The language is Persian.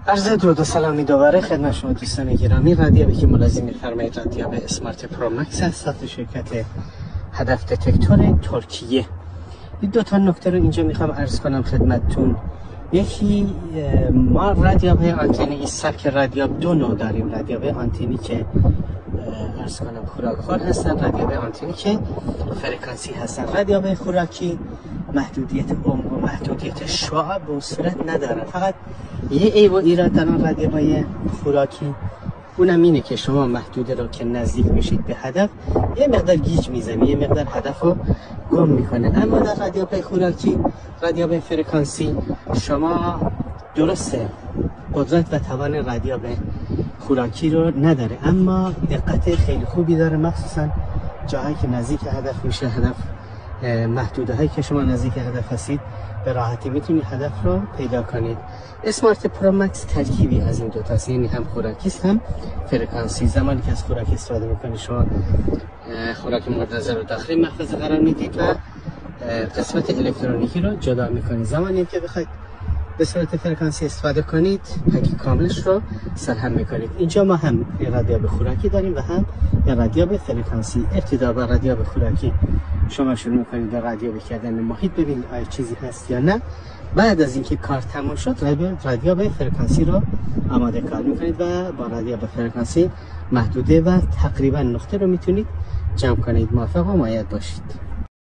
عرض درود و سلامی دوباره خدمت شما دوستان گرامی. رادیویی که ملازم می‌فرمایید رادیو اسمارت پرو مکس است، ساخت شرکت هدف دتکتور ترکیه. این دو تا نکته رو اینجا میخوام عرض کنم خدمتتون. یکی ما رادیوهای آنتنی سبک رادیو دو نوع داریم. رادیوهای آنتنی که عرض کنم خوراکخوار هستن، رادیوهای آنتنی که فرکانسی هستن. رادیوهای خوراکی محدودیت عمق و محدودیت شعاع به صورت ندارن. فقط یه عیب و ایراد دارن رادیوهای خوراکی، اونم اینه که شما محدوده رو که نزدیک میشید به هدف یه مقدار گیج میزنی، یه مقدار هدف رو گم میکنه. اما در رادیوهای خوراکی، رادیوهای فرکانسی، شما درسته قدرت و توان رادیوهای خوراکی رو نداره، اما دقت خیلی خوبی داره، مخصوصا جاهایی که نزدیک هدف میشه. هدف محدوده هایی که شما نزدیک هدف هستید به راحتی میتونید هدف رو پیدا کنید. اسمارت پرو مکس ترکیبی از این دو تاست، یعنی هم خوراکی است هم فرکانسی. زمانی که از خوراک استفاده میکنید شما خوراک مورد نظر رو داخل مخزن قرار میدید و قسمت الکترونیکی رو جدا میکنید. زمانی که بخواید به صورت فرکانسی استفاده کنید پک کاملش رو سرهم میکنید. اینجا ما هم رادیو به خوراکی داریم و هم رادیو به فرکانسی. ابتدا با رادیو به خوراکی شما شروع میکنید به رادیو کردن محیط، ببینید آیا چیزی هست یا نه. بعد از اینکه کار تموم شد رادیو به فرکانسی رو آماده کار میکنید و با رادیو به فرکانسی محدوده و تقریبا نقطه رو میتونید جمع کنید. موفق و مؤید باشید.